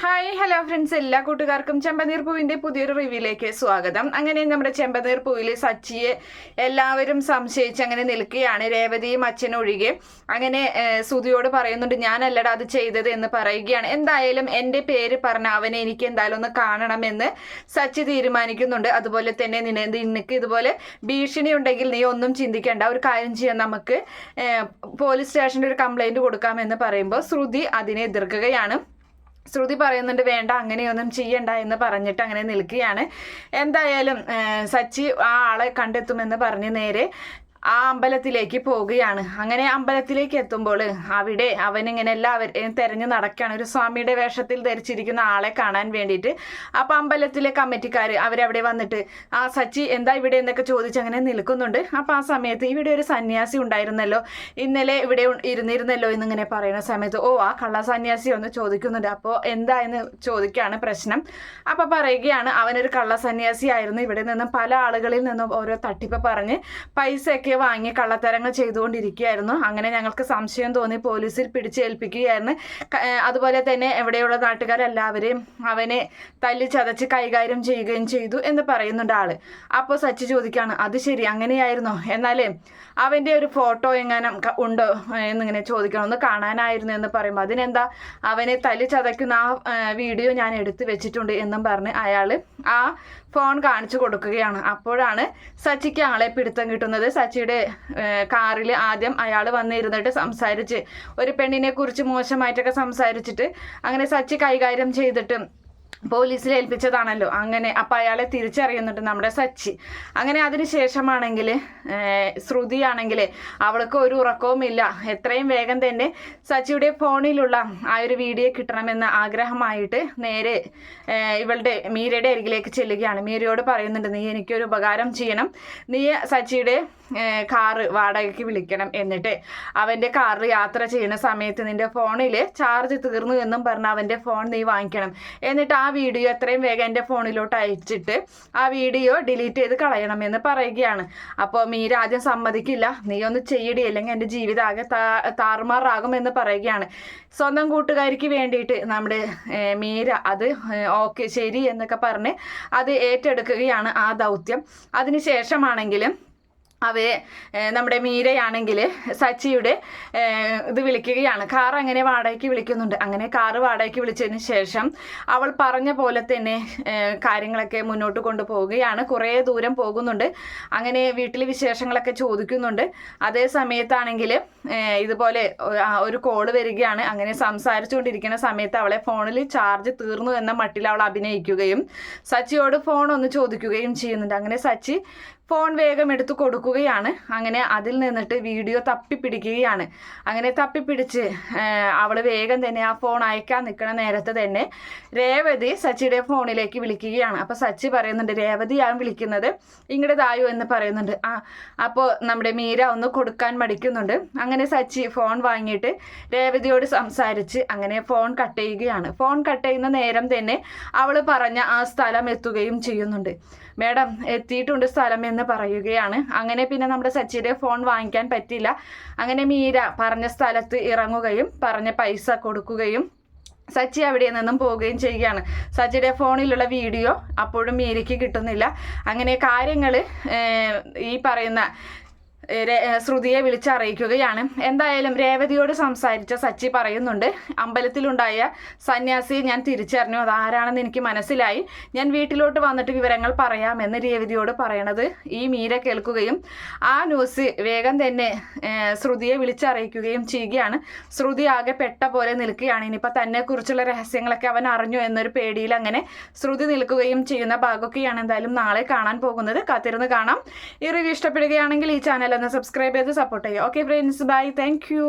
Hi hello friends, എല്ലാ കൂട്ടുകാർക്കും ചെമ്പനീർ പൂവിൻ്റെ പുതിയൊരു റിവ്യൂയിലേക്ക് സ്വാഗതം. അങ്ങനെ നമ്മുടെ ചെമ്പനീർ പൂവിൽ സച്ചിയെ എല്ലാവരും സംശയിച്ച് അങ്ങനെ നിൽക്കുകയാണ്, രേവതിയും അച്ഛനും ഒഴികെ. അങ്ങനെ സുധിയോട് പറയുന്നുണ്ട്, ഞാനല്ലടാ അത് ചെയ്തത് എന്ന് പറയുകയാണ്. എന്തായാലും എൻ്റെ പേര് പറഞ്ഞ അവനെ എനിക്ക് എന്തായാലും ഒന്ന് കാണണമെന്ന് സച്ചി തീരുമാനിക്കുന്നുണ്ട്. അതുപോലെ തന്നെ നിനക്ക് ഇതുപോലെ ഭീഷണി ഉണ്ടെങ്കിൽ നീ ഒന്നും ചിന്തിക്കേണ്ട, ഒരു കാര്യം ചെയ്യാൻ, നമുക്ക് പോലീസ് സ്റ്റേഷനിൽ ഒരു കംപ്ലൈൻറ്റ് കൊടുക്കാമെന്ന് പറയുമ്പോൾ ശ്രുതി അതിനെ എതിർക്കുകയാണ്. ശ്രുതി പറയുന്നുണ്ട്, വേണ്ട, അങ്ങനെയൊന്നും ചെയ്യണ്ട എന്ന് പറഞ്ഞിട്ട് അങ്ങനെ നിൽക്കുകയാണ്. എന്തായാലും സച്ചി ആ ആളെ കണ്ടെത്തുമെന്ന് പറഞ്ഞ് നേരെ ആ അമ്പലത്തിലേക്ക് പോവുകയാണ്. അങ്ങനെ അമ്പലത്തിലേക്ക് എത്തുമ്പോൾ അവിടെ അവനിങ്ങനെ എല്ലാവരെയും തെരഞ്ഞു നടക്കുകയാണ്, ഒരു സ്വാമിയുടെ വേഷത്തിൽ ധരിച്ചിരിക്കുന്ന ആളെ കാണാൻ വേണ്ടിയിട്ട്. അപ്പം അമ്പലത്തിലെ കമ്മിറ്റിക്കാർ അവരവിടെ വന്നിട്ട് ആ സച്ചി എന്താ ഇവിടെ എന്നൊക്കെ ചോദിച്ച് അങ്ങനെ നിൽക്കുന്നുണ്ട്. അപ്പം ആ സമയത്ത് ഇവിടെ ഒരു സന്യാസി ഉണ്ടായിരുന്നല്ലോ, ഇന്നലെ ഇവിടെ ഇരുന്നിരുന്നല്ലോ എന്നിങ്ങനെ പറയുന്ന സമയത്ത് ആ കള്ള സന്യാസി ഒന്ന് ചോദിക്കുന്നുണ്ട്. അപ്പോൾ എന്താ എന്ന് ചോദിക്കുകയാണ് പ്രശ്നം. അപ്പം പറയുകയാണ്, അവനൊരു കള്ള സന്യാസി ആയിരുന്നു, ഇവിടെ നിന്നും പല ആളുകളിൽ നിന്നും ഓരോ തട്ടിപ്പ് പറഞ്ഞ് പൈസയൊക്കെ വാങ്ങി കള്ളത്തരങ്ങൾ ചെയ്തുകൊണ്ടിരിക്കുകയായിരുന്നു. അങ്ങനെ ഞങ്ങൾക്ക് സംശയം തോന്നി പോലീസിൽ പിടിച്ചേൽപ്പിക്കുകയായിരുന്നു. അതുപോലെ തന്നെ എവിടെയുള്ള നാട്ടുകാരെല്ലാവരെയും അവനെ തല്ലി ചതച്ച് കൈകാര്യം ചെയ്യുകയും ചെയ്തു എന്ന് പറയുന്നുണ്ട് ആള്. അപ്പോൾ സച്ചി ചോദിക്കുകയാണ്, അത് ശരി, അങ്ങനെയായിരുന്നോ? എന്നാലേ അവൻ്റെ ഒരു ഫോട്ടോ എങ്ങാനും ഉണ്ടോ എന്നിങ്ങനെ ചോദിക്കണം, ഒന്ന് കാണാനായിരുന്നു എന്ന് പറയുമ്പോൾ അതിനെന്താ, അവനെ തല്ലി ചതയ്ക്കുന്ന ആ വീഡിയോ ഞാൻ എടുത്തു വെച്ചിട്ടുണ്ട് എന്നും പറഞ്ഞ് അയാൾ ആ ഫോൺ കാണിച്ചു കൊടുക്കുകയാണ്. അപ്പോഴാണ് സച്ചിക്ക് ആളെ പിടുത്തം കിട്ടുന്നത്. സച്ചിയുടെ കാറിൽ ആദ്യം അയാൾ വന്നിരുന്നിട്ട് സംസാരിച്ച് ഒരു പെണ്ണിനെ കുറിച്ച് മോശമായിട്ടൊക്കെ സംസാരിച്ചിട്ട് അങ്ങനെ സച്ചി കൈകാര്യം ചെയ്തിട്ട് പോലീസിൽ ഏൽപ്പിച്ചതാണല്ലോ. അങ്ങനെ അപ്പം അയാളെ തിരിച്ചറിയുന്നുണ്ട് നമ്മുടെ സച്ചി. അങ്ങനെ അതിന് ശേഷമാണെങ്കിൽ ശ്രുതിയാണെങ്കിൽ അവൾക്ക് ഒരു ഉറക്കവുമില്ല, എത്രയും വേഗം തന്നെ സച്ചിയുടെ ഫോണിലുള്ള ആ ഒരു വീഡിയോ കിട്ടണമെന്ന ആഗ്രഹമായിട്ട് നേരെ ഇവളുടെ മീരയുടെ അരികിലേക്ക് ചെല്ലുകയാണ്. മീരയോട് പറയുന്നുണ്ട്, നീ എനിക്കൊരു ഉപകാരം ചെയ്യണം, നീ സച്ചിയുടെ കാറ് വാടകയ്ക്ക് വിളിക്കണം, എന്നിട്ട് അവൻ്റെ കാറിൽ യാത്ര ചെയ്യുന്ന സമയത്ത് നിൻ്റെ ഫോണിൽ ചാർജ് തീർന്നു എന്നും പറഞ്ഞ് അവൻ്റെ ഫോൺ നീ വാങ്ങിക്കണം, എന്നിട്ട് ആ വീഡിയോ എത്രയും വേഗം എൻ്റെ ഫോണിലോട്ട് അയച്ചിട്ട് ആ വീഡിയോ ഡിലീറ്റ് ചെയ്ത് കളയണമെന്ന് പറയുകയാണ്. അപ്പോൾ മീര ആദ്യം സമ്മതിക്കില്ല, നീ ഒന്ന് ചെയ്യടി, അല്ലെങ്കിൽ എൻ്റെ ജീവിതം ആകെ താറുമാറാകുമെന്ന് പറയുകയാണ്. സ്വന്തം കൂട്ടുകാരിക്ക് വേണ്ടിയിട്ട് നമ്മുടെ മീര അത് ഓക്കെ ശരി എന്നൊക്കെ പറഞ്ഞ് അത് ഏറ്റെടുക്കുകയാണ് ആ ദൗത്യം. അതിനുശേഷമാണെങ്കിലും അവയെ നമ്മുടെ മീരയാണെങ്കിൽ സച്ചിയുടെ ഇത് വിളിക്കുകയാണ്, കാർ അങ്ങനെ വാടകയ്ക്ക് വിളിക്കുന്നുണ്ട്. അങ്ങനെ കാറ് വാടകയ്ക്ക് വിളിച്ചതിന് ശേഷം അവൾ പറഞ്ഞ പോലെ തന്നെ കാര്യങ്ങളൊക്കെ മുന്നോട്ട് കൊണ്ടുപോവുകയാണ്. കുറേ ദൂരം പോകുന്നുണ്ട്. അങ്ങനെ വീട്ടിലെ വിശേഷങ്ങളൊക്കെ ചോദിക്കുന്നുണ്ട്. അതേ സമയത്താണെങ്കിൽ ഇതുപോലെ ഒരു കോള് വരികയാണ്. അങ്ങനെ സംസാരിച്ചുകൊണ്ടിരിക്കുന്ന സമയത്ത് അവളെ ഫോണിൽ ചാർജ് തീർന്നു എന്ന മട്ടിൽ അവൾ അഭിനയിക്കുകയും സച്ചിയോട് ഫോൺ ഒന്ന് ചോദിക്കുകയും ചെയ്യുന്നുണ്ട്. അങ്ങനെ സച്ചി ഫോൺ വേഗം എടുത്ത് കൊടുക്കുകയാണ്. അങ്ങനെ അതിൽ നിന്നിട്ട് വീഡിയോ തപ്പിപ്പിടിക്കുകയാണ്. അങ്ങനെ തപ്പിപ്പിടിച്ച് അവൾ വേഗം തന്നെ ആ ഫോൺ അയക്കാൻ നിൽക്കുന്ന നേരത്തെ തന്നെ രേവതി സച്ചിയുടെ ഫോണിലേക്ക് വിളിക്കുകയാണ്. അപ്പോൾ സച്ചി പറയുന്നുണ്ട്, രേവതിയാണ് വിളിക്കുന്നത്, ഇങ്ങോട്ടതായോ എന്ന് പറയുന്നുണ്ട്. അപ്പോൾ നമ്മുടെ മീര ഒന്ന് കൊടുക്കാൻ മടിക്കുന്നുണ്ട്. അങ്ങനെ സച്ചി ഫോൺ വാങ്ങിയിട്ട് രേവതിയോട് സംസാരിച്ച് അങ്ങനെ ഫോൺ കട്ട് ചെയ്യുകയാണ്. ഫോൺ കട്ട് ചെയ്യുന്ന നേരം തന്നെ അവൾ പറഞ്ഞ ആ സ്ഥലം എത്തുകയും ചെയ്യുന്നുണ്ട്. മേഡം, എത്തിയിട്ടുണ്ട് സ്ഥലം എന്ന് പറയുകയാണ്. അങ്ങനെ പിന്നെ നമ്മുടെ സച്ചിയുടെ ഫോൺ വാങ്ങിക്കാൻ പറ്റില്ല. അങ്ങനെ മീര പറഞ്ഞ സ്ഥലത്ത് ഇറങ്ങുകയും പറഞ്ഞ പൈസ കൊടുക്കുകയും സച്ചി അവിടെ നിന്നും പോവുകയും ചെയ്യുകയാണ്. സച്ചിയുടെ ഫോണിലുള്ള വീഡിയോ അപ്പോഴും മീരയ്ക്ക് കിട്ടുന്നില്ല. അങ്ങനെ കാര്യങ്ങൾ ഈ പറയുന്ന ശ്രുതിയെ വിളിച്ചറിയിക്കുകയാണ്. എന്തായാലും രേവതിയോട് സംസാരിച്ച സച്ചി പറയുന്നുണ്ട്, അമ്പലത്തിലുണ്ടായ സന്യാസിയെ ഞാൻ തിരിച്ചറിഞ്ഞു, അതാരാണെന്ന് എനിക്ക് മനസ്സിലായി, ഞാൻ വീട്ടിലോട്ട് വന്നിട്ട് വിവരങ്ങൾ പറയാമെന്ന് രേവതിയോട് പറയണത് ഈ മീര കേൾക്കുകയും ആ ന്യൂസ് വേഗം തന്നെ ശ്രുതിയെ വിളിച്ചറിയിക്കുകയും ചെയ്യുകയാണ്. ശ്രുതി ആകെ പെട്ട പോലെ നിൽക്കുകയാണ്. ഇനിയിപ്പോൾ തന്നെക്കുറിച്ചുള്ള രഹസ്യങ്ങളൊക്കെ അവൻ അറിഞ്ഞു എന്നൊരു പേടിയിൽ അങ്ങനെ ശ്രുതി നിൽക്കുകയും ചെയ്യുന്ന ഭാഗമൊക്കെയാണ് എന്തായാലും നാളെ കാണാൻ പോകുന്നത്. കാത്തിരുന്ന് കാണാം. ഈ റിവ്യൂ ഇഷ്ടപ്പെടുകയാണെങ്കിൽ ഈ ചാനൽ ഒന്ന് സബ്സ്ക്രൈബ് ചെയ്ത് സപ്പോർട്ട് ചെയ്യുക. Okay friends, bye, thank U.